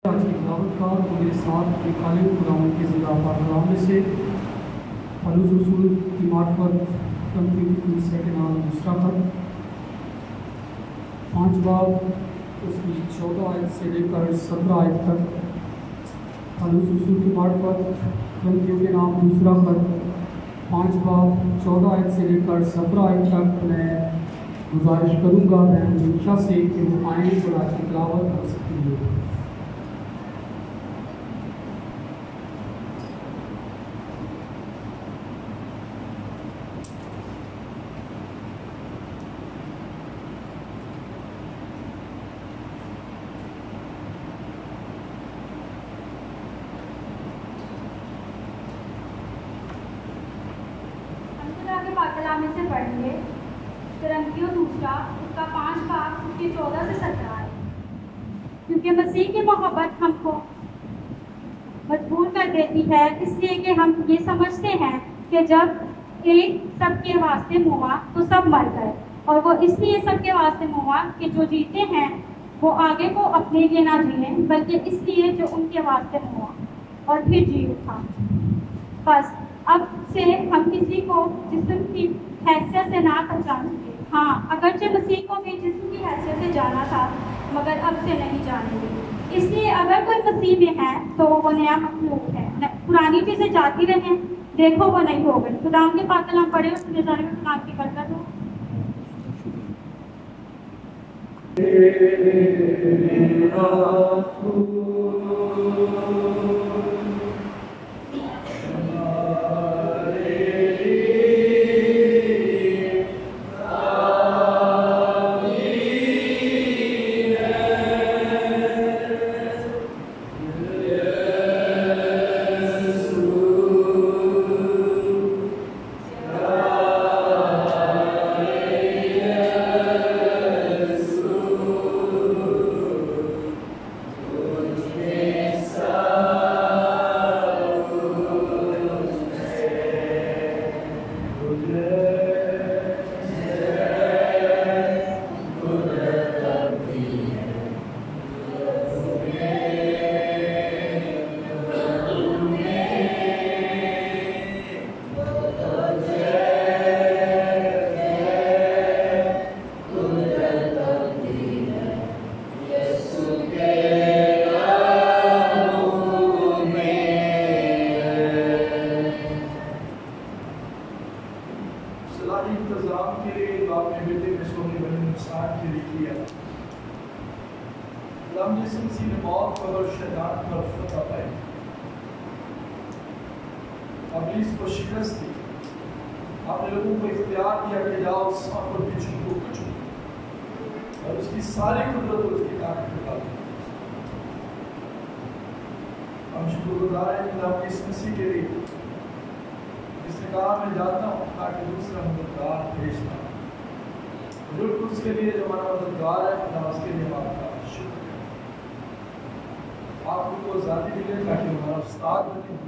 آج کی تلاوت کا تو میرے ساتھ نکالے قرآن کے زندہ پاکلام میں سے پلوس رسول کی معرفت کلیسیا کے نام دوسرا خط 5 باب اس کی 14 آیت سے لے کر 17 آیت تک پلوس رسول کی معرفت کلیسیا کے نام دوسرا خط 5 باب 14 آیت سے لے کر 17 آیت تک میں گزارش کروں گا بہن منشا سے کہ وہ آئیں اور آج کی تلاوت کر سکتی ہے۔ میں سے پڑھیں گے کرنتھیوں دوسرا اس کا 5 باب اس کی 14 سے 17 ہے۔ کیونکہ مسیح کی محبت ہم کو مجبور کر دیتی ہے، اس لیے کہ ہم یہ سمجھتے ہیں کہ جب ایک سب کے واسطے ہوا تو سب مر گئے، اور وہ اس لیے سب کے واسطے ہوا کہ جو جیتے ہیں وہ آگے کو اپنے لیے نہ جیئیں بلکہ اس لیے جو ان کے واسطے ہوا اور پھر جی اٹھا۔ بس اب سے ہم کسی کو جسم کی حیثیت سے نہ پہچانیں گے۔ ہاں، اگرچہ مسیح کو بھی جسم کی حیثیت سے جانا تھا مگر اب سے نہیں جانیں گے۔ اس لیے اگر کوئی مسیح میں ہے تو وہ نیا مخلوق ہے، پرانی چیزیں جاتی رہیں، دیکھو وہ نہیں ہو گئی۔ خدا کے پاک کلام پڑھے، اس نظارے میں کلام کی برکت ہو۔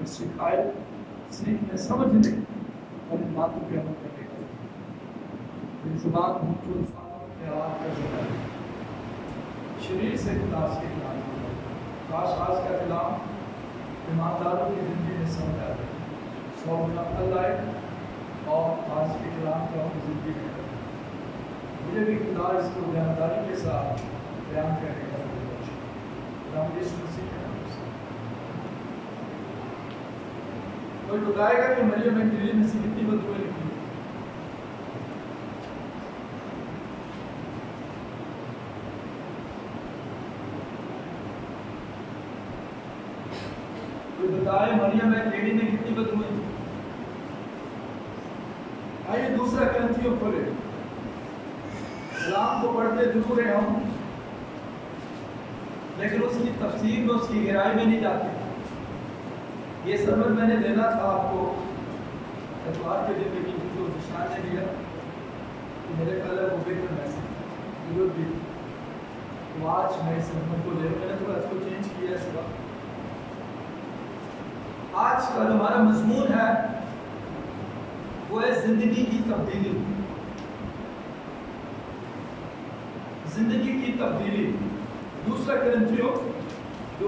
سکھائے سیکھنے سمجھنے اور ان باتوں پہ عمل کرنے کا زبان مجھول اعلان کر سکتا ہے شریر سے خلاص کے کلام کاش آج کا کلام ایمانداروں کی زندگی میں سمجھ آ جائے 100 گنا پھل لائے اور آج کے کلام کو اپنی زندگی میں کرے مجھے بھی خدا اس کو بیانداری کے ساتھ بیان کرنے کا خدا یسوع مسیح کے نام سے کوئی بتائے گا کہ مریم میگدلینی میں سے کتنی بدوئیں لکھی ہیں؟ کوئی بتائے مریم میگدلینی میں کتنی بدوئیں تھیں؟ آئیے دوسرا کرنتھیوں کھولے، کلام کو پڑھتے ضرور ہیں ہم لیکن اس کی تفسیر میں اس کی گہرائی میں نہیں جاتے۔ یہ سبق میں نے دینا تھا آپ کو اتوار کے دن لیکن جو نشان نے دیا میرے خیال ہے وہ بہتر میسج ضرورت بھی تو آج میں اس سبق کو لے میں نے تھوڑا اس کو چینج کیا ہے صبح۔ آج کا جو ہمارا مضمون ہے وہ ہے زندگی کی تبدیلی۔ زندگی کی تبدیلی دوسرا کرنتھیوں جو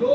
2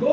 2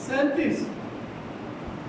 37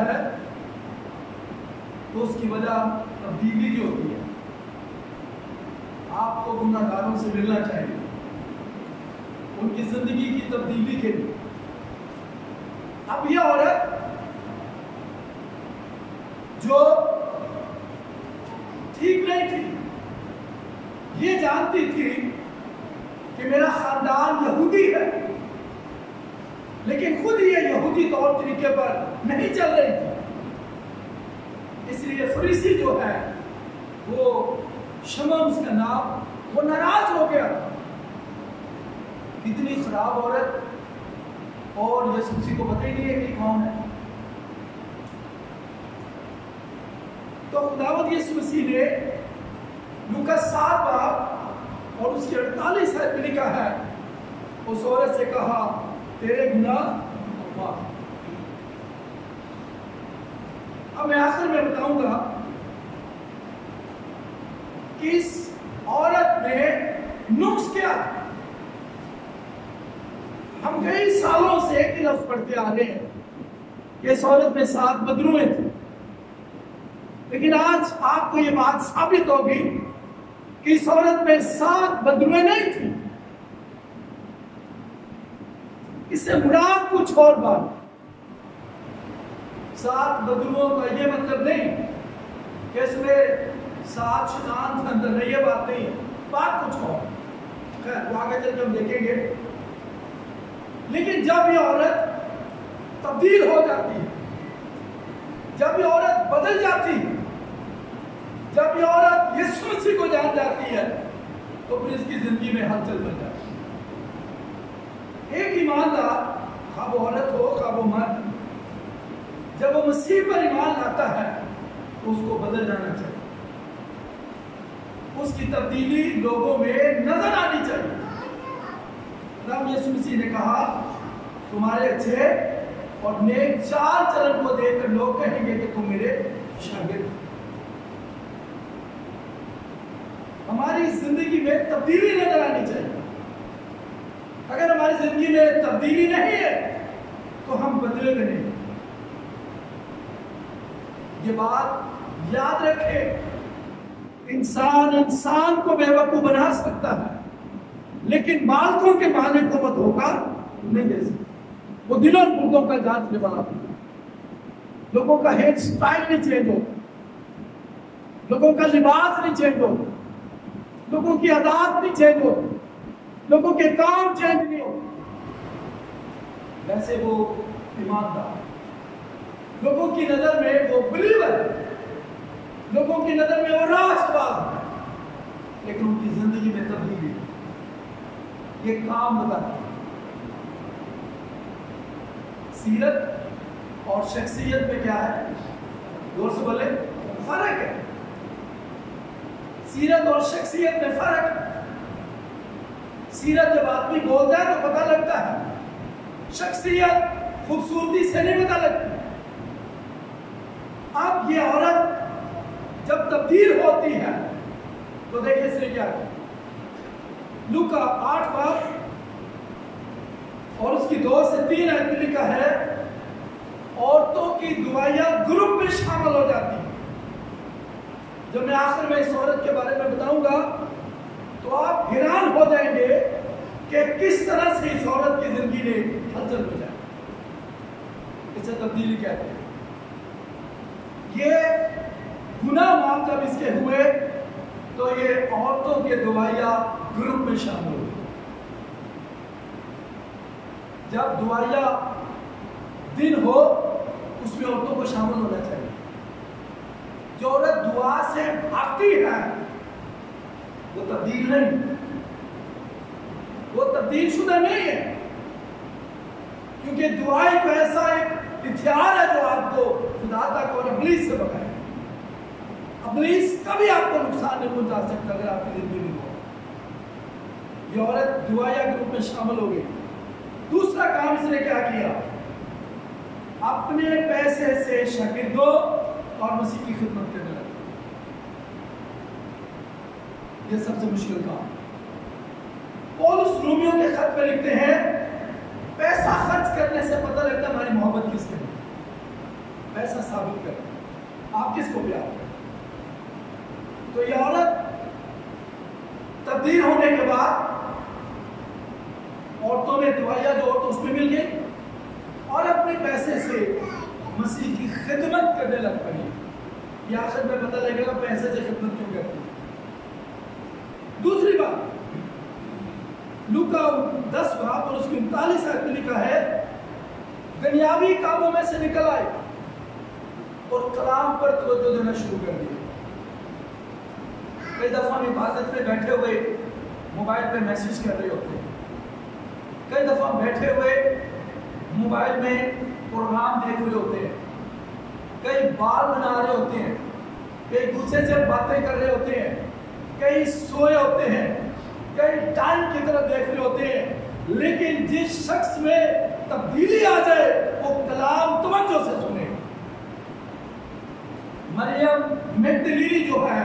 ہے تو اس کی وجہ تبدیلی کی ہوتی ہے. آپ کو گناہ گاروں سے ملنا چاہیے ان کی زندگی کی تبدیلی کے لیے. اب یہ عورت جو ٹھیک نہیں تھی، یہ جانتی تھی کہ میرا خاندان یہودی ہے، لیکن خود یہ یہودی طور طریقے پر نہیں چل رہی تھی. اس لیے فریسی جو ہے وہ شمع اس کا نام، وہ ناراض ہو گیا. کتنی خراب عورت، اور یہ کسی کو پتہ ہی نہیں ہے کہ کون ہے. تو خداوند یسوع مسیح نے لوکا 7 باب اور اس کی 48 آیت میں لکھا ہے، اس عورت سے کہا تیرے گناہ معاف. اب میں آخر میں بتاؤں گا کہ اس عورت میں نقص کیا تھا. ہم کئی سالوں سے ایک لفظ پڑھتے آ رہے ہیں کہ اس عورت میں 7 بدروئیں تھیں، لیکن آج آپ کو یہ بات ثابت ہوگی کہ اس عورت میں 7 بدروئیں نہیں تھیں. اس سے مراد کچھ اور بات. 7 بدروؤں کا یہ مطلب نہیں کہ اس میں 7 شیطان تھے اندر، نہیں، یہ بات نہیں ہے، بات کچھ اور. خیر وہ آگے چل کے ہم دیکھیں گے. لیکن جب یہ عورت تبدیل ہو جاتی ہے، جب یہ عورت بدل جاتی ہے، جب یہ عورت یسوع مسیح کو جان جاتی ہے، تو پھر اس کی زندگی میں ہلچل بن جاتی ہے. ایک ایماندار، خواہ وہ عورت ہو خواہ وہ مرد، جب وہ مسیح پر ایمان لاتا ہے تو اس کو بدل جانا چاہیے. اس کی تبدیلی لوگوں میں نظر آنی چاہیے. رب یسوع مسیح نے کہا تمہارے اچھے اور نیک چال چلن کو دیکھ کر لوگ کہیں گے کہ تم میرے شاگرد. ہماری زندگی میں تبدیلی نظر آنی چاہیے. اگر ہماری زندگی میں تبدیلی نہیں ہے تو ہم بدلے گے نہیں. یہ بات یاد رکھے، انسان کو بے وقوف بنا سکتا ہے، لیکن بالکوں کے مالک کو مت ہوگا نہیں دے سکتا. وہ دلوں مردوں کا جانچنے والا، لوگوں کا ہیئر سٹائل نہیں چینج ہو، لوگوں کا لباس نہیں چینج ہو، لوگوں کی عادات نہیں چینج ہو، لوگوں کے کام چینج نہیں ہو، ویسے وہ ایماندار، لوگوں کی نظر میں وہ بلیور، لوگوں کی نظر میں وہ راست باز، لیکن ان کی زندگی میں تبدیلی. یہ کام بتاتا ہے. سیرت اور شخصیت میں کیا ہے؟ زور سے بولے، فرق ہے. سیرت اور شخصیت میں فرق ہے. سیرت جب آدمی بولتا ہے تو پتہ لگتا ہے، شخصیت خوبصورتی سے نہیں پتہ لگتی. اب یہ عورت جب تبدیل ہوتی ہے تو دیکھیں اس نے کیا کیا. لوکا 8 باب اور اس کی 2 سے 3 آیت میں لکھا ہے، عورتوں کی دعائیاں گروپ میں شامل ہو جاتی ہیں. جب میں آخر میں اس عورت کے بارے میں بتاؤں گا تو آپ حیران ہو جائیں گے کہ کس طرح سے اس عورت کی زندگی نے ہلچل بجائی. اسے تبدیلی کہتے ہیں. یہ گناہ معاف جب اس کے ہوئے تو یہ عورتوں کے دعائیاں گروپ میں شامل ہوئی. جب دعائیاں دن ہو اس میں عورتوں کو شامل ہونا چاہیے. جو عورت دعا سے بھاگتی ہے وہ تبدیل نہیں، وہ تبدیل شدہ نہیں ہے، کیونکہ دعا ایک ایسا ایک ہتھیار ہے جو آپ کو خدا تک اور ابلیس سے بچائے. ابلیس کبھی آپ کو نقصان نہیں پہنچا سکتا اگر آپ کی زندگی میں ہو. یہ عورت دعائیہ گروپ میں شامل ہو گئی. دوسرا کام اس نے کیا کیا؟ اپنے پیسے سے شاگردوں اور مسیح کی خدمت کرنے لگا. یہ سب سے مشکل کام. پولس رومیوں کے خط میں لکھتے ہیں پیسہ خرچ کرنے سے پتہ لگتا ہے ہماری محبت کس کے ہے. پیسہ ثابت کریں آپ کس کو پیار کریں. تو یہ عورت تبدیل ہونے کے بعد عورتوں میں دعائیہ جو عورت اس میں مل گئی اور اپنے پیسے سے مسیح کی خدمت کرنے لگ پڑی. یہ آخر میں پتہ لگے گا پیسے سے خدمت کیوں کرتی. دوسری بات لوکا 10 باب اور اس کی 39 آیت میں لکھا ہے دنیاوی کاموں میں سے نکل آئے اور کلام پر توجہ دینا شروع کر دیا. کئی دفعہ ہم عبادت میں بیٹھے ہوئے موبائل پہ میسج کر رہے ہوتے ہیں. کئی دفعہ بیٹھے ہوئے موبائل میں پروگرام دیکھ رہے ہوتے ہیں. کئی بال بنا رہے ہوتے ہیں. کئی دوسرے سے باتیں کر رہے ہوتے ہیں. کئی سوئے ہوتے ہیں. کئی ٹائم کی طرف دیکھ رہے ہوتے ہیں. لیکن جس شخص میں تبدیلی آ جائے وہ کلام توجہ سے سنے. مریم مگدلینی جو ہے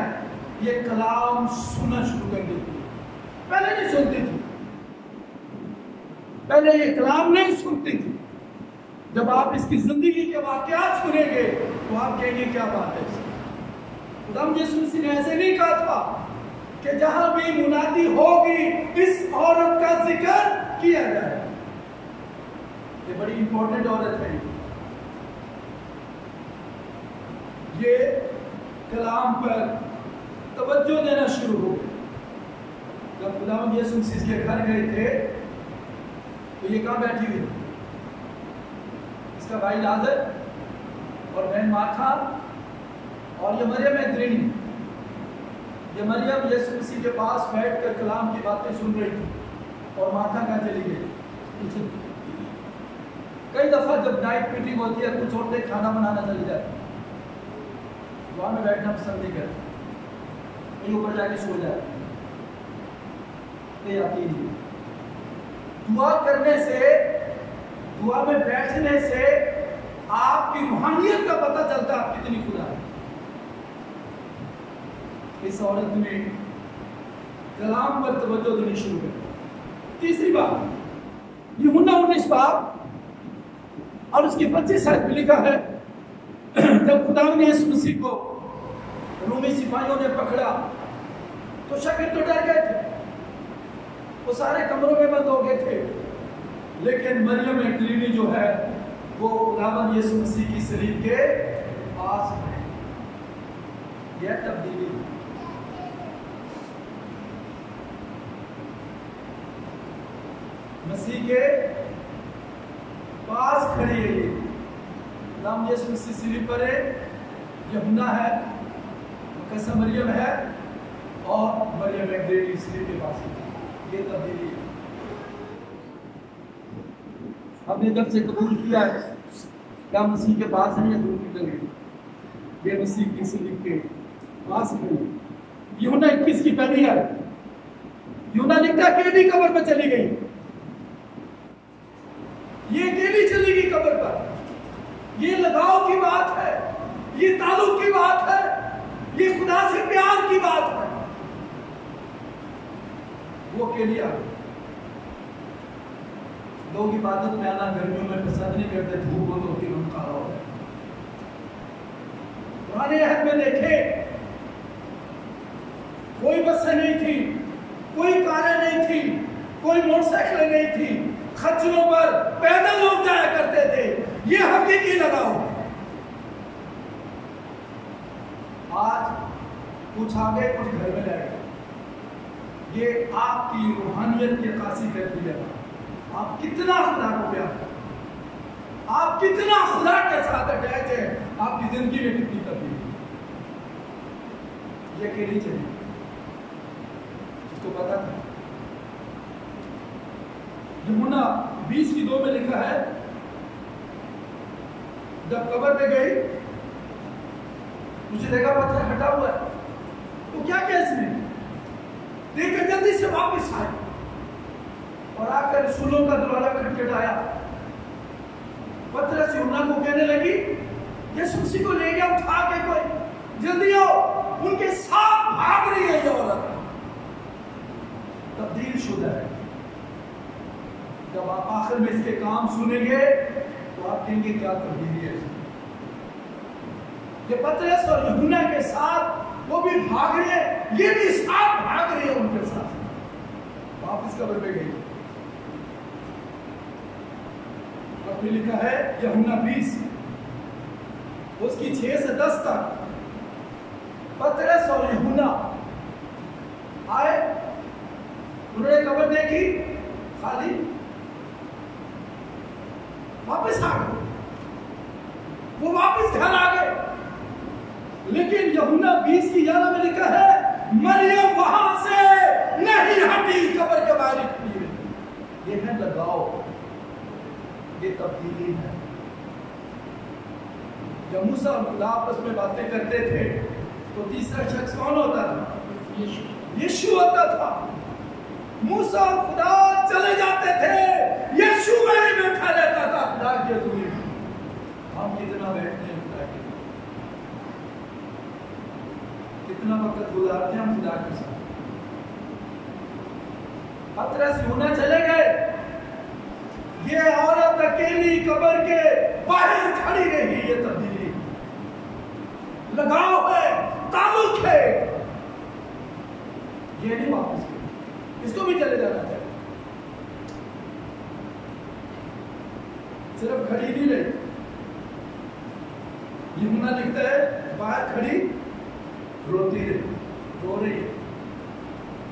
یہ کلام سننا شروع کر دیتی. پہلے نہیں سنتی تھی. پہلے یہ کلام نہیں سنتی تھی. جب آپ اس کی زندگی کے واقعات سنیں گے تو آپ کہیں گے کیا بات ہے. خدا یسوع مسیح نے ایسے نہیں کہا تھا کہ جہاں بھی منادی ہوگی اس عورت کا ذکر کیا جائے. یہ بڑی امپورٹنٹ عورت ہے. یہ کلام پر توجہ دینا شروع ہو. جب خدا یسوع مسیح کے گھر گئے تھے تو یہ کہاں بیٹھی ہوئی؟ اس کا بھائی لازر اور بہن مارتھا اور یہ مریم مگدلینی. یہ مریم یسوع مسیح کے پاس بیٹھ کر کلام کی باتیں سن رہی تھی اور مارتھا کہاں چلی گئی. کئی دفعہ جب نائٹ میٹنگ ہوتی ہے کچھ عورتیں کھانا بنانا چلی جاتی. دعا میں بیٹھنا پسند نہیں کرتی. کہیں اوپر جا کے سو جاتی. یہ آتی نہیں. دعا کرنے سے دعا میں بیٹھنے سے آپ کی روحانیت کا پتہ چلتا ہے آپ کتنی خدا ہے. اس عورت نے کلام پر توجہ دینی شروع کر. تیسری بات یوحنا 19 باب اور اس کی 25 آیت میں لکھا ہے جب خدا نے یسوع مسیح کو رومی سپاہیوں نے پکڑا تو شاگرد تو ڈر گئے تھے. وہ سارے کمروں میں بند ہو گئے تھے. لیکن مریم مگدلینی جو ہے وہ خداوند یسوع مسیح کی صلیب کے پاس ہے. یہ تبدیلی مسیح کے پاس کھڑی ہے. یہ خداوند یسوع مسیح صلیب پر ہے. یوحنا ہے, مقدسہ مریم ہے اور مریم مگدلینی صلیب کے پاس ہے. یہ تبدیلی ہے. ہم نے جب سے قبول کیا ہے کیا مسیح کے پاس ہیں یا دور کی جگہ؟ یہ مسیح کی صلیب کے پاس ہے. یوحنا 21 کی پہلی ہے. یوحنا لکھتا ہے کہ اکیلی قبر پہ چلی گئی. یہ اکیلی چلی گئی قبر پر. یہ لگاؤ کی بات ہے. یہ تعلق کی بات ہے. یہ خدا سے پیار کی بات ہے. وہ اکیلی آ گئی. لوگ عبادت میں آنا گرمیوں میں پسند نہیں کرتے. دھوپ ہو تو ان کا ہو. پرانے عہد میں دیکھے کوئی بسیں نہیں تھی, کوئی کاریں نہیں تھی, کوئی موٹر سائیکلیں نہیں تھی. خچروں پر پیدل لوگ جایا کرتے تھے. یہ حقیقی لگاؤ. آج کچھ آگے کچھ گھر میں رہ گئے. یہ آپ کی روحانیت کی عکاسی کرتی ہے. آپ کتنا خدا کو پیار کرتے ہیں, آپ کتنا خدا کے ساتھ اٹیچ ہیں, آپ کی زندگی میں کتنی تبدیلی. یہ اکیلی چلی جس کو پتا تھا. یوحنا 20 کی 2 میں لکھا ہے جب قبر پہ گئی اسے دیکھا پتھر ہٹا ہوا ہے. تو کیا کیا اس نے دیکھ کر جلدی سے واپس آئے اور آ کر رسولوں کا دروازہ کھٹکھٹایا. پترس یوحنا کو کہنے لگی یسوع مسیح کو لے گیا اٹھا کے, کوئی جلدی آؤ. ان کے ساتھ بھاگ رہی ہے یہ عورت. تبدیل شدہ ہے. جب آپ آخر میں اس کے کام سنیں گے تو آپ کہیں گے کیا تبدیلی ہے. کہ پترس اور یوحنا کے ساتھ وہ بھی بھاگ رہے ہیں، یہ بھی ساتھ بھاگ رہے ہیں ان کے ساتھ، واپس قبر پہ گئی۔ اور پھر لکھا ہے یوحنا 20 اس کی 6 سے 10 تک، پترس اور یوحنا آئے، انہوں نے قبر دیکھی خالی، واپس آ گئے، وہ واپس گھر آ گئے۔ لیکن یوحنا 20 کی 11 میں لکھا ہے مریم وہاں سے نہیں ہٹی، قبر کے باہر کھڑی ہے۔ یہ ہے لگاؤ، یہ تبدیلی ہے۔ جب موسیٰ اور خدا آپس میں باتیں کرتے تھے تو تیسرا شخص کون ہوتا تھا؟ یشوع ہوتا تھا۔ موسیٰ اور خدا چلے جاتے تھے، یشوع وہیں بیٹھا رہتا تھا خدا کی حضوری میں۔ ہم کتنا بیٹھتے ہیں خدا کے لیے، کتنا وقت گزارتے ہیں ہم خدا کے ساتھ۔ پترس یوحنا چلے گئے، یہ عورت اکیلی قبر کے باہر کھڑی رہی، یہ تبدیلی لگاؤ ہے، تعلق ہے، یہ نہیں واپس کی، اس کو بھی چلے جانا چاہیے، صرف کھڑی نہیں رہی۔ یوحنا لکھتا ہے باہر کھڑی روتی رہی، رو رہی ہے،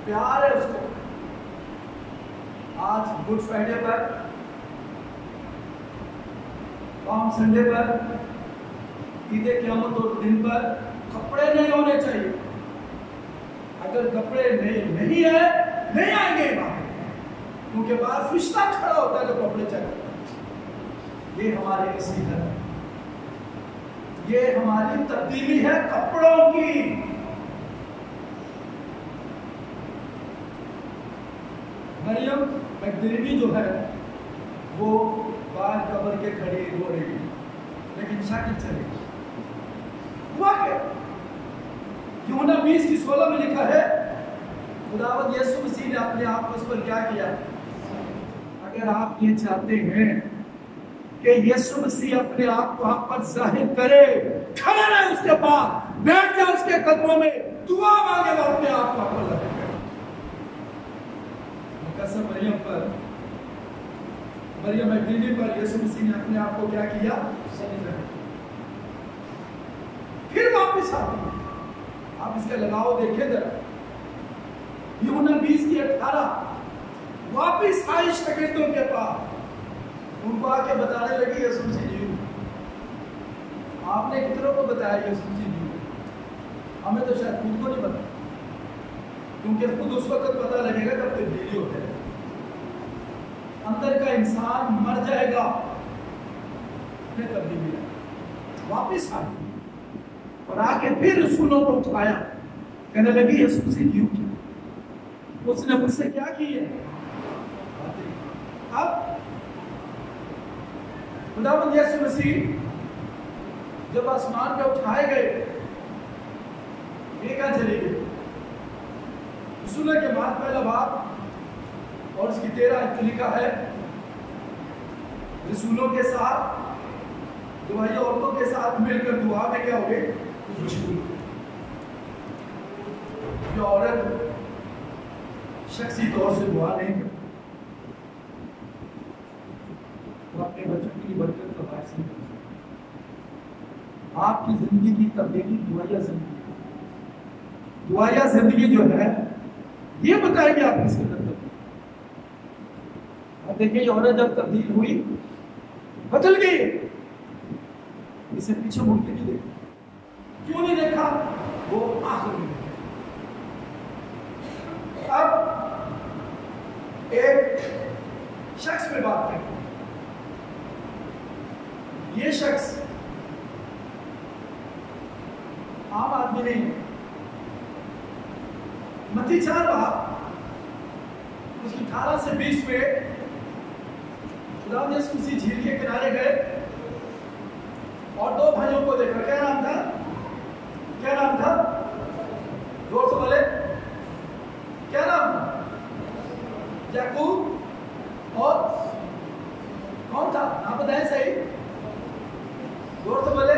پیار ہے اس کو۔ آج گڈ فرائیڈے پر، پام سنڈے پر، عید قیامت اور دن پر کپڑے نہیں ہونے چاہیے۔ اگر کپڑے نہیں ہیں، نہیں آئیں گے باہر، کیونکہ باہر فرشتہ کھڑا ہوتا ہے جو کپڑے چاہیے۔ یہ ہمارے مسیح ہے، یہ ہماری تبدیلی ہے کپڑوں کی۔ مریم مگدلینی جو ہے وہ باہر قبر کے کھڑی ہو رہی ہے، لیکن شاکر چلے گی۔ ہوا کیا؟ یوحنا 20 کی 16 میں لکھا ہے خداوند یسوع مسیح نے اپنے آپ کو اس پر کیا کیا؟ اگر آپ یہ چاہتے ہیں کہ یسوع مسیح اپنے آپ کو آپ پر ظاہر کرے، کھڑا رہے اس کے پاس، بیٹھ جائے اس کے قدموں میں، دعا مانگے، وہ اپنے آپ کو آپ پر ظاہر کرے۔ مقدسہ مریم پر، مریم مگدلینی پر یسوع مسیح نے اپنے آپ کو کیا کیا؟ پھر واپس آتی ہے۔ آپ اس کا لگاؤ دیکھیں ذرا، یوحنا 20 کی 18 واپس آئی شاگردوں کے پاس، ان کو آ کے بتانے لگی یسوع مسیح جی، آپ نے کتنوں کو بتایا یسوع مسیح جی؟ ہمیں تو شاید خود کو نہیں پتا، کیونکہ خود اس وقت پتا لگے گا جب تبدیلی ہوتے ہیں۔ اندر کا انسان مر جائے گا، پھر تبدیلی ہے۔ واپس آئی اور آ کے پھر رسولوں کو اٹھایا، کہنے لگی یسوع مسیح جی اٹھے، اس نے مجھ سے کیا کی ہے؟ اب خداوند یسوع مسیح جب آسمان پہ اٹھائے گئے، یہ کہاں چلے گئے؟ رسولہ کے بعد پہلا باب اور اس کی 13 آیت لکھا ہے رسولوں کے ساتھ، دعائی عورتوں کے ساتھ مل کر دعا میں کیا ہو گئے؟ مشغول۔ یہ عورت شخصی طور سے دعا نہیں کرتی، وہ اپنے بچوں کی برکت کا باعث نہیں کرتی۔ آپ کی زندگی کی تبدیلی دعائیا زندگی، دعائیا زندگی جو ہے یہ بتائیں گے آپ کس کے اندر۔ اب دیکھیں یہ عورت جب تبدیل ہوئی، بدل گئی، اسے پیچھے مڑ کے نہیں دیکھا۔ کیوں نہیں دیکھا؟ وہ آخر میں دیکھا۔ اب ایک شخص پہ بات کریں، یہ شخص عام آدمی نہیں ہے۔ متی 4 باب اس کی 18 سے 20 میں خدا نے اسی جھیل کے کنارے گئے اور 2 بھائیوں کو دیکھا۔ کیا نام تھا؟ کیا نام تھا؟ زور سے بولے، کیا نام تھا؟ یعقوب اور کون تھا؟ نام بتائیں صحیح، زور سے بولے۔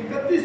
31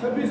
26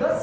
10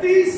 30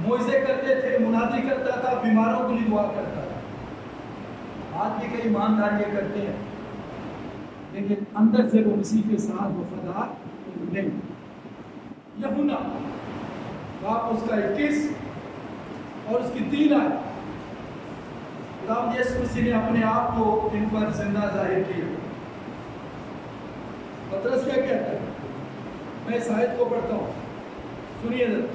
موعظے کرتے تھے، منادی کرتا تھا، بیماروں کے لیے دعا کرتا تھا۔ آج بھی کئی ایماندار یہ کرتے ہیں، لیکن اندر سے وہ مسیح کے ساتھ وفادار نہیں۔ یہونا باپ اس کا 21 اور اس کی 3 آیت، خداوند یسوع مسیح نے اپنے آپ کو ان پر زندہ ظاہر کیا۔ پترس کیا کہتا ہے؟ میں اس آیت کو پڑھتا ہوں، سنیے ذرا۔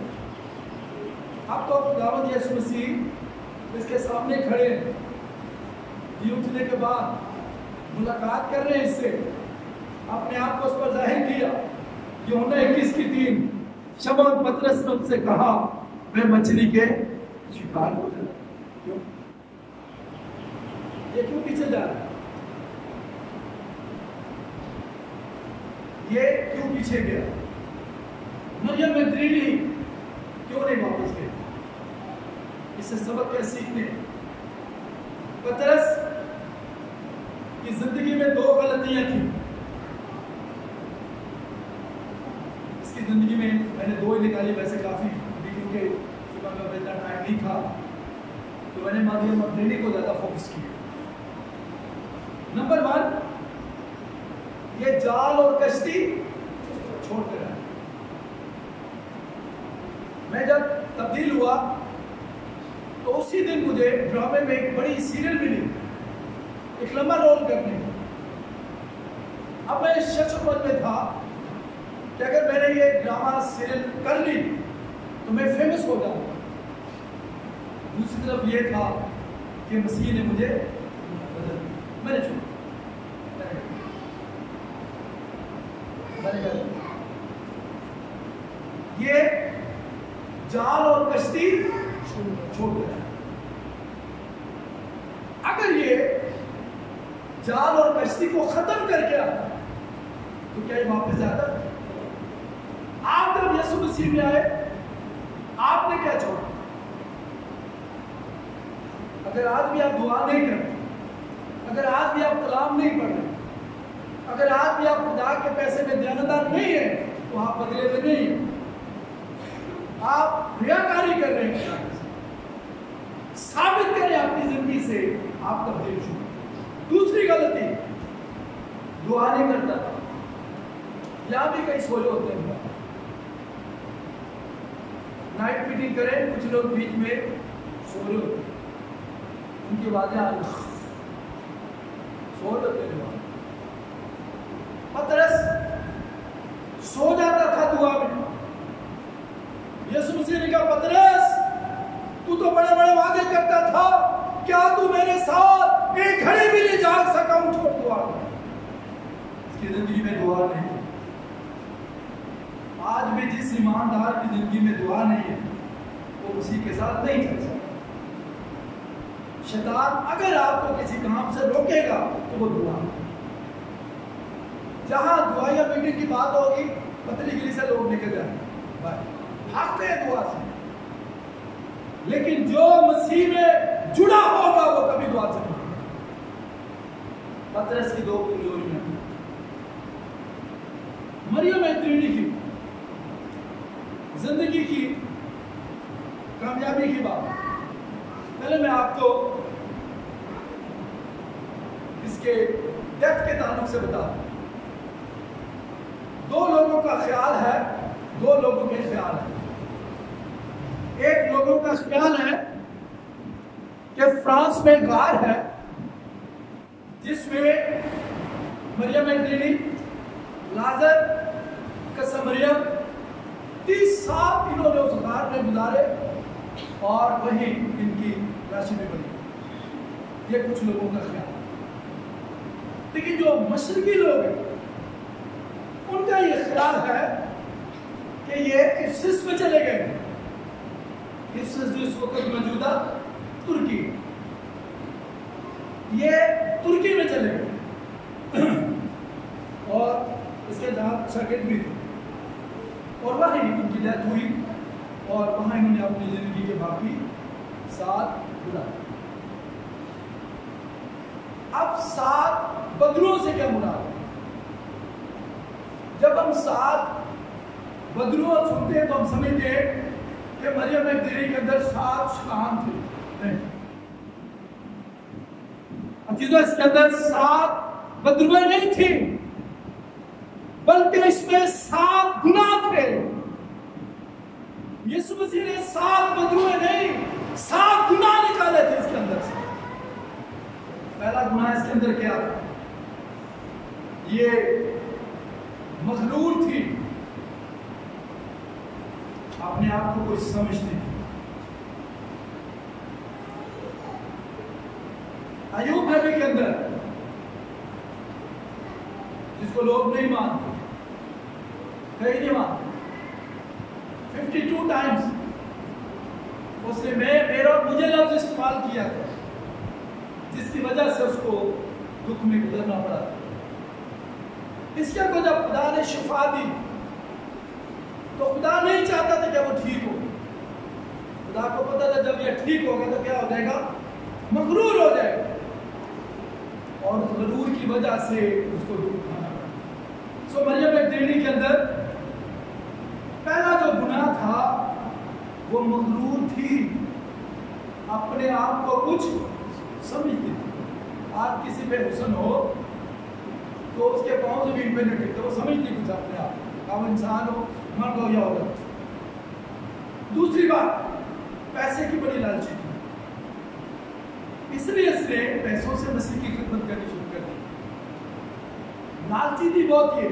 اب تو خداوند یسوع مسیح اس کے سامنے کھڑے ہیں، جی اٹھنے کے بعد ملاقات کر رہے ہیں اس سے، اپنے آپ کو اس پر ظاہر کیا۔ یوحنا 21 کی 3، شمعون پترس نے ان سے کہا میں مچھلی کے شکار ہو جاتا۔ کیوں؟ یہ کیوں پیچھے جا رہا ہے؟ یہ کیوں پیچھے گیا؟ مریم مگدلینی کیوں نہیں واپس گئے؟ اس سے سبق کیا سیکھتے ہیں؟ پترس کی زندگی میں 2 غلطیاں تھیں۔ اس کی زندگی میں نے 2 ہی نکالی، ویسے کافی، کیونکہ صبح میں اتنا ٹائم نہیں تھا تو میں نے مریم مگدلینی کو زیادہ فوکس کیا۔ نمبر 1، یہ جال اور کشتی چھوڑ کر آئے۔ میں جب تبدیل ہوا تو اسی دن مجھے ڈرامے میں ایک بڑی سیریل ملی، ایک لمبا رول کرنے۔ اب میں اس سوچ میں تھا کہ اگر میں نے یہ ڈرامہ سیریل کر لی تو میں فیمس ہو جاؤں۔ دوسری طرف یہ تھا کہ مسیح نے مجھے بدل دیا، میں نے چھوڑا۔ یہ جال اور کشتی چھوڑ دیا۔ اگر یہ جال اور کشتی کو ختم کر کے آتا تو کیا یہ واپس جاتا؟ آپ جب یسوع مسیح میں آئے آپ نے کیا چھوڑا؟ اگر آج بھی آپ دعا نہیں کرتے، اگر آج بھی آپ کلام نہیں پڑھ رہے، اگر آج بھی آپ خدا کے پیسے میں دیانتدار نہیں ہیں تو آپ بدلے میں نہیں ہیں، آپ ریاکاری کر رہے ہیں۔ ثابت کریں اپنی زندگی سے آپ تبدیل شو۔ دوسری غلطی، دعا نہیں کرتا تھا۔ یہاں بھی کئی سوئے ہوتے ہیں، نائٹ میٹنگ کریں، کچھ لوگ بیچ میں سو رہے ہوتے ہیں، ان کی باتیں آ رہی سو رہے ہوتے ہیں۔ پترس سو جاتا تھا دعا میں۔ یسوع مسیح نے کہا پترس تو بڑے بڑے وعدے کرتا تھا، کیا تو میرے ساتھ ایک گھڑی بھی نہیں جاگ سکا؟ اٹھ کر دعا کر۔ اس کی زندگی میں دعا نہیں۔ آج بھی جس ایماندار کی زندگی میں دعا نہیں ہے وہ مسیح کے ساتھ نہیں چل سکتا۔ شیطان اگر آپ کو کسی کام سے روکے گا تو وہ دعا۔ جہاں دعا یا میٹنگ کی بات ہوگی پتلی گلی سے لوگ نکل جائیں گے، بھاگتے ہیں دعا سے، لیکن جو مسیح میں جڑا ہوگا وہ کبھی دعا سے نہیں۔ پترس کی 2 کمزوریاں، مریم مگدلینی کی زندگی کی کامیابی کی بات۔ پہلے میں آپ کو اس کے ڈیپتھ کے تعلق سے بتا دوں۔ 2 لوگوں کا خیال ہے، 2 لوگوں کے خیال ہے۔ ایک لوگوں کا خیال ہے کہ فرانس میں غار ہے جس میں مریم مگدلینی، لازر، قسم مریم 30 سال انہوں نے اس غار میں گزارے اور وہی ان کی لاشیں میں بنی۔ یہ کچھ لوگوں کا خیال ہے، لیکن جو مشرقی لوگ ہیں ان کا یہ خیال ہے کہ یہ افسس میں چلے گئے۔ افسس جو اس وقت موجودہ ترکی، یہ ترکی میں چلے گئے اور اس کے ساتھ شاگرد بھی تھے، اور وہیں ان کی ڈیتھ ہوئی اور وہاں انہوں نے اپنی زندگی کے باقی سال گزارے۔ اب 7 بدروں سے کیا مراد ہے؟ جب ہم 7 بدروں سنتے ہیں تو ہم سمجھتے ہیں کہ کہ مریم مگدلینی کے اندر 7 شیطان تھے. نہیں عزیزو، اس کے اندر 7 بدرویں نہیں تھی، بلکہ اس میں 7 گناہ تھے. یسوع مسیح نے 7 بدرویں نہیں 7 گناہ نکالے تھے اس کے اندر سے. پہلا گناہ اس کے اندر کیا تھا؟ یہ مغرور تھی، اپنے آپ کو کچھ سمجھتی تھی. ایوب نبی کے اندر، جس کو لوگ نہیں مانتے، کہیں نہیں مانتے، 52 ٹائمز اس نے میرا اور مجھے لفظ استعمال کیا تھا، جس کی وجہ سے اس کو دکھ میں گزرنا پڑا. اس کے کو جب خدا نے شفا دی تو خدا نہیں چاہتا تھا کہ وہ ٹھیک ہو. خدا کو پتا تھا جب یہ ٹھیک ہوگا تو کیا ہو جائے گا؟ مغرور ہو جائے گا، اور غرور کی وجہ سے اس کو دکھ اٹھانا پڑا. سو مریم مگدلینی کے اندر پہلا جو گناہ تھا وہ مغرور تھی، اپنے آپ کو کچھ سمجھتی تھی. آج کسی پہ حسن ہو تو اس کے پاؤں زمین پہ نہیں ٹکتے، وہ سمجھتی کچھ اپنے آپ کا. وہ انسان ہو، مرد ہو یا عورت. دوسری بات، پیسے کی بڑی لالچی تھی، اس لیے اس نے پیسوں سے مسیح کی خدمت کرنی شروع کر دی. لالچی تھی بہت. یہ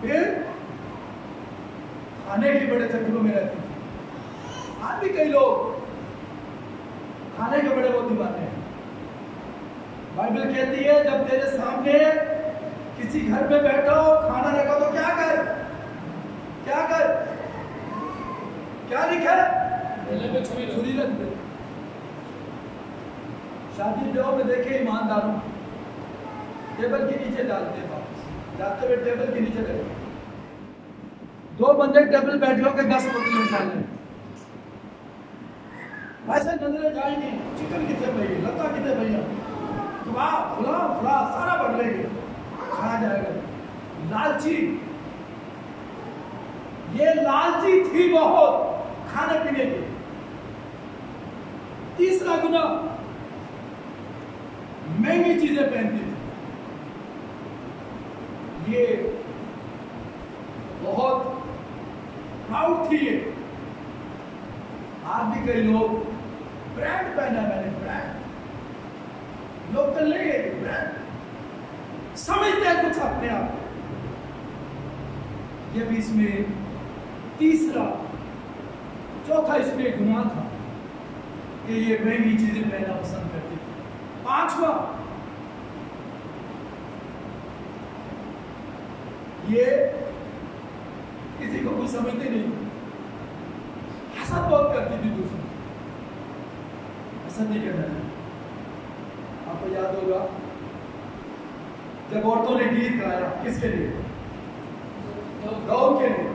پھر کھانے کے بڑے چکروں میں رہتی تھی. آج بھی کئی لوگ کھانے کے بڑے بہت دیوانے ہیں. بائبل کہتی ہے جب تیرے سامنے کسی گھر میں بیٹھا ہو، کھانا رکھا تو کیا کر؟ کیا کر؟ کیا لکھا ہے؟ چھری رکھ دے. شادی بیاہوں میں دیکھیں ایمانداروں ٹیبل کے نیچے ڈالتے ہیں، واپس جاتے ہوئے ٹیبل کے نیچے رکھتے. 2 بندے ٹیبل بیٹھے ہو کے 10 روٹی اٹھا لیں، ایسے نظریں جائیں گی، چکن کتنے بھائی، لتا کتنے بھائی، فلاں سارا بڑھ لیں گے، کھایا جائے گا. لالچی، یہ لالچی تھی بہت کھانے پینے کی. تیسرا گناہ، مہنگی چیزیں پہنتی تھی. یہ بہت پراؤڈ تھی. یہ آج بھی کئی لوگ برانڈ پہنا، میں نے برانڈ، لوگ تو لے گئے برانڈ، سمجھتے ہیں کچھ اپنے آپ. یہ بھی اس میں تیسرا. چوتھا اس میں گناہ تھا کہ یہ مہنگی چیزیں پہننا پسند کرتی تھی. 5واں، یہ کسی کو کچھ سمجھتے نہیں، حسد بہت کرتی تھی دوسروں. حسد نہیں کرنا چاہیے. آپ کو یاد ہوگا جب عورتوں نے گیت گایا، کس کے لیے؟ داؤد کے لیے،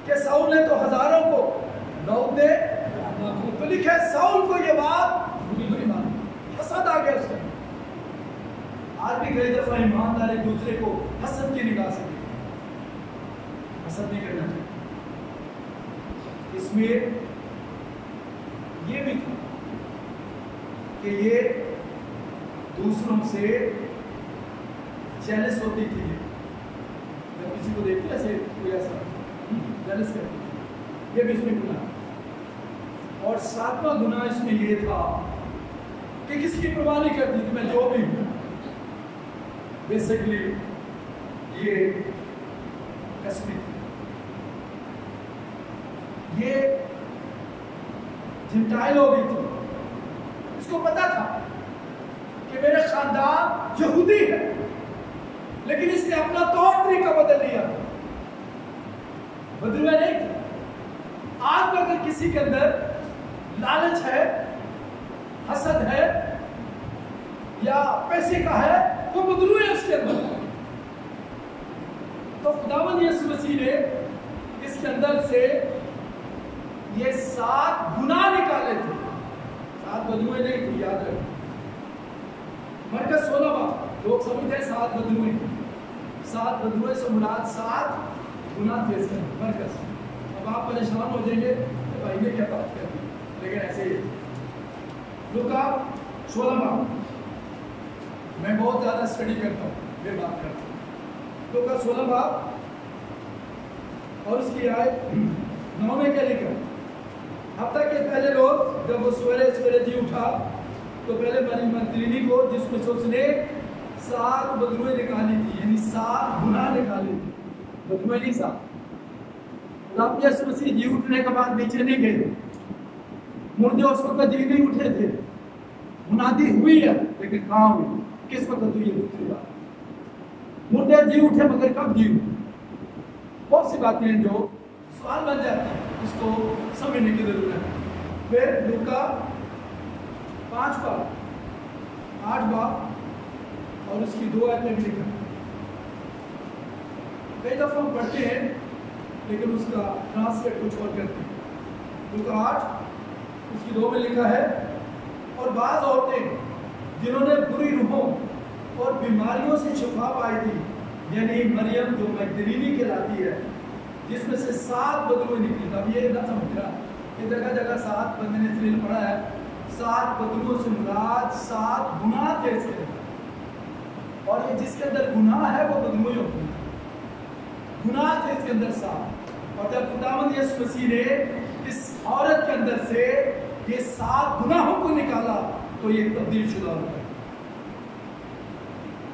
کہ ساؤل نے تو ہزاروں کو، داؤد نے تو لکھا ہے ساؤل کو یہ بات بری مانی. حسد آ گیا اس میں. آج بھی کئی دفعہ ایماندار ایک دوسرے کو حسد کی نگاہ سے دیکھتے. حسد نہیں کرنا چاہیے. اس میں یہ بھی تھا کہ یہ دوسروں سے جیلس ہوتی تھی. جب کسی کو دیکھتے ایسے کوئی ایسا جیلس کرتی تھی. یہ بھی اس میں گناہ. اور 7واں گناہ اس میں یہ تھا کہ کسی کی پرواہ نہیں کرتی تھی، میں جو بھی ہوں. بیسیکلی یہ کسبی تھی. یہ جنٹائل ہو گئی تھی. اس کو پتا تھا کہ میرے خاندان یہودی ہے، لیکن اس نے اپنا طور طریقہ بدل لیا. بدلوا نہیں تھا. آج اگر کسی کے اندر لالچ ہے، حسد ہے یا پیسے کا ہے، وہ بدلو ہے اس کے اندر. تو خداوند یسوع مسیح نے اس کے اندر سے یہ 7 گناہ نکالے تھے. 7 بدلویں نہیں تھی، یاد رکھیں. مرکز 16 باب لوگ سمجھتے ہیں 7 بدلویں. 7 بدلویں سے مراد 7 گناہ تھے اس کے اندر. مرکز اب آپ پریشان ہو جائیں گے کہ بھائی نے کیا بات کر دی، لیکن ایسے ہی لوکا 16 باب، میں بہت زیادہ اسٹڈی کرتا ہوں، یہ بات کرتا ہوں، لوکا 16 باب اور اس کی آیت 9 میں کیا لکھا؟ ہفتہ کے پہلے روز جب وہ سویرے جی اٹھا تو پہلے مریم مگدلینی کو، جس میں سے اس نے 7 بدروئیں نکالی تھی، یعنی 7 گناہ نکالے تھے، بدروئیں نہیں 7۔ رب یسوع مسیح جی اٹھنے کے بعد نیچے نہیں گئے، مردے اس وقت جی نہیں اٹھے تھے، منادی ہوئی ہے لیکن کہاں ہوئی، کس وقت ہوئی ہے؟ دوسری بات، مردے جی اٹھے مگر کب جی اٹھے؟ بہت سی باتیں ہیں جو سوال بن جاتی ہیں، اس کو سمجھنے کی ضرورت ہے۔ پھر لوکا 5 باب 8 باب اور اس کی 2 آیت میں بھی لکھا، کئی دفعہ ہم پڑھتے ہیں لیکن اس کا ٹرانسلیٹ کچھ اور کرتے ہیں۔ لوکا 8 اس کی 2 میں لکھا ہے، اور بعض عورتیں جنہوں نے بری روحوں اور بیماریوں سے شفا پائی تھی، یعنی مریم جو مگدلینی کہلاتی ہے، جس میں سے 7 بدروئیں نکلی۔ اب یہ نہ سمجھ رہا کہ جگہ جگہ 7 بندے نے فیل پڑھا ہے، 7 بدروؤں سے مراد 7 گناہ تھے اس کے اندر، اور یہ جس کے اندر گناہ ہے وہ بدروئیں ہوتی ہیں، گناہ تھے اس کے اندر 7۔ اور جب خداوند یسوع مسیح نے اس عورت کے اندر سے یہ 7 گناہوں کو نکالا تو یہ تبدیل شدہ ہوتا ہے۔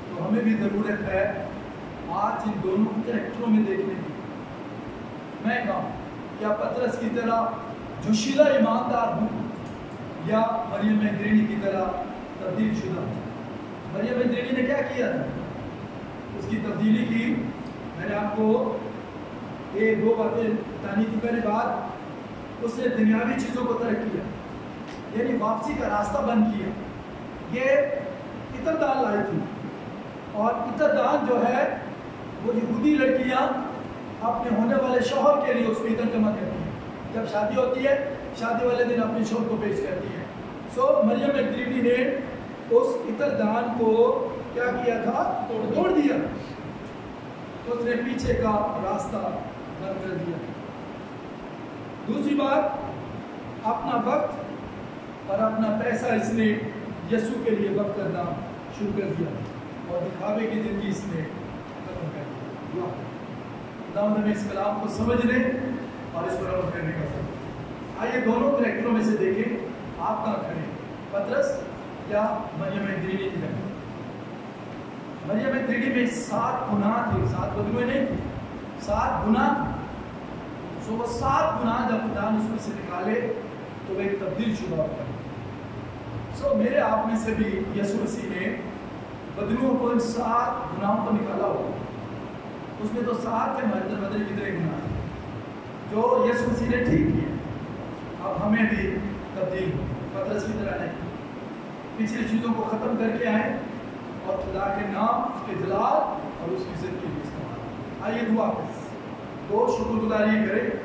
تو ہمیں بھی ضرورت ہے آج ان دونوں کریکٹروں میں دیکھنے کی۔ میں کہوں کیا پطرس کی طرح جوشیلہ ایماندار ہوں یا مریم مگدلینی کی طرح تبدیل شدہ ہوں؟ مریم مگدلینی نے کیا کیا تھا؟ اس کی تبدیلی کی، میں نے آپ کو یہ 2 باتیں بتانی تھی۔ پہلی بات، اس نے دنیاوی چیزوں کو ترک کیا، یعنی واپسی کا راستہ بند کیا۔ یہ عطر دان لائی تھی، اور عطر دان جو ہے وہ یہودی لڑکیاں اپنے ہونے والے شوہر کے لیے اس کو عطر جمع کرتی ہیں۔ جب شادی ہوتی ہے، شادی والے دن اپنے شوہر کو پیش کرتی ہیں۔ سو مریم مگدلینی نے اس عطر دان کو کیا کیا تھا؟ توڑ دیا، اس نے پیچھے کا راستہ بند کر دیا۔ دوسری بات، اپنا وقت اور اپنا پیسہ اس نے یسوع کے لیے وقت کرنا شروع کر دیا، اور دکھاوے کی زندگی اس نے ختم کر دی۔ خداوند ہمیں اس کلام کو سمجھنے اور اس پر عمل کرنے کا سبب۔ آئیے دونوں کریکٹروں میں سے دیکھیں، آپ کہاں کھڑے ہیں، پطرس یا مریم مگدلینی کی جگہ؟ مریم مگدلینی میں 7 گناہ تھے، 7 بدروئیں نہیں تھی، 7 گناہ۔ سو وہ 7 گناہ جب خدا نے اس میں سے نکالے تو وہ ایک تبدیل شدہ ہوتا ہے۔ سو میرے آپ میں سے بھی یسوع مسیح نے بدروؤں کو ان 7 گناہوں کو نکالا ہوگا۔ اس میں تو 7 کے بدلے کتنے گناہ ہیں جو یسوع مسیح نے ٹھیک کیے۔ اب ہمیں بھی تبدیل ہو، پطرس کی طرح نہیں، پچھلی چیزوں کو ختم کر کے آئیں اور خدا کے نام، اس کے جلال اور اس کی عزت کے لیے استعمال۔ آئیے دعا کریں، 2 شکر گزاری کریں۔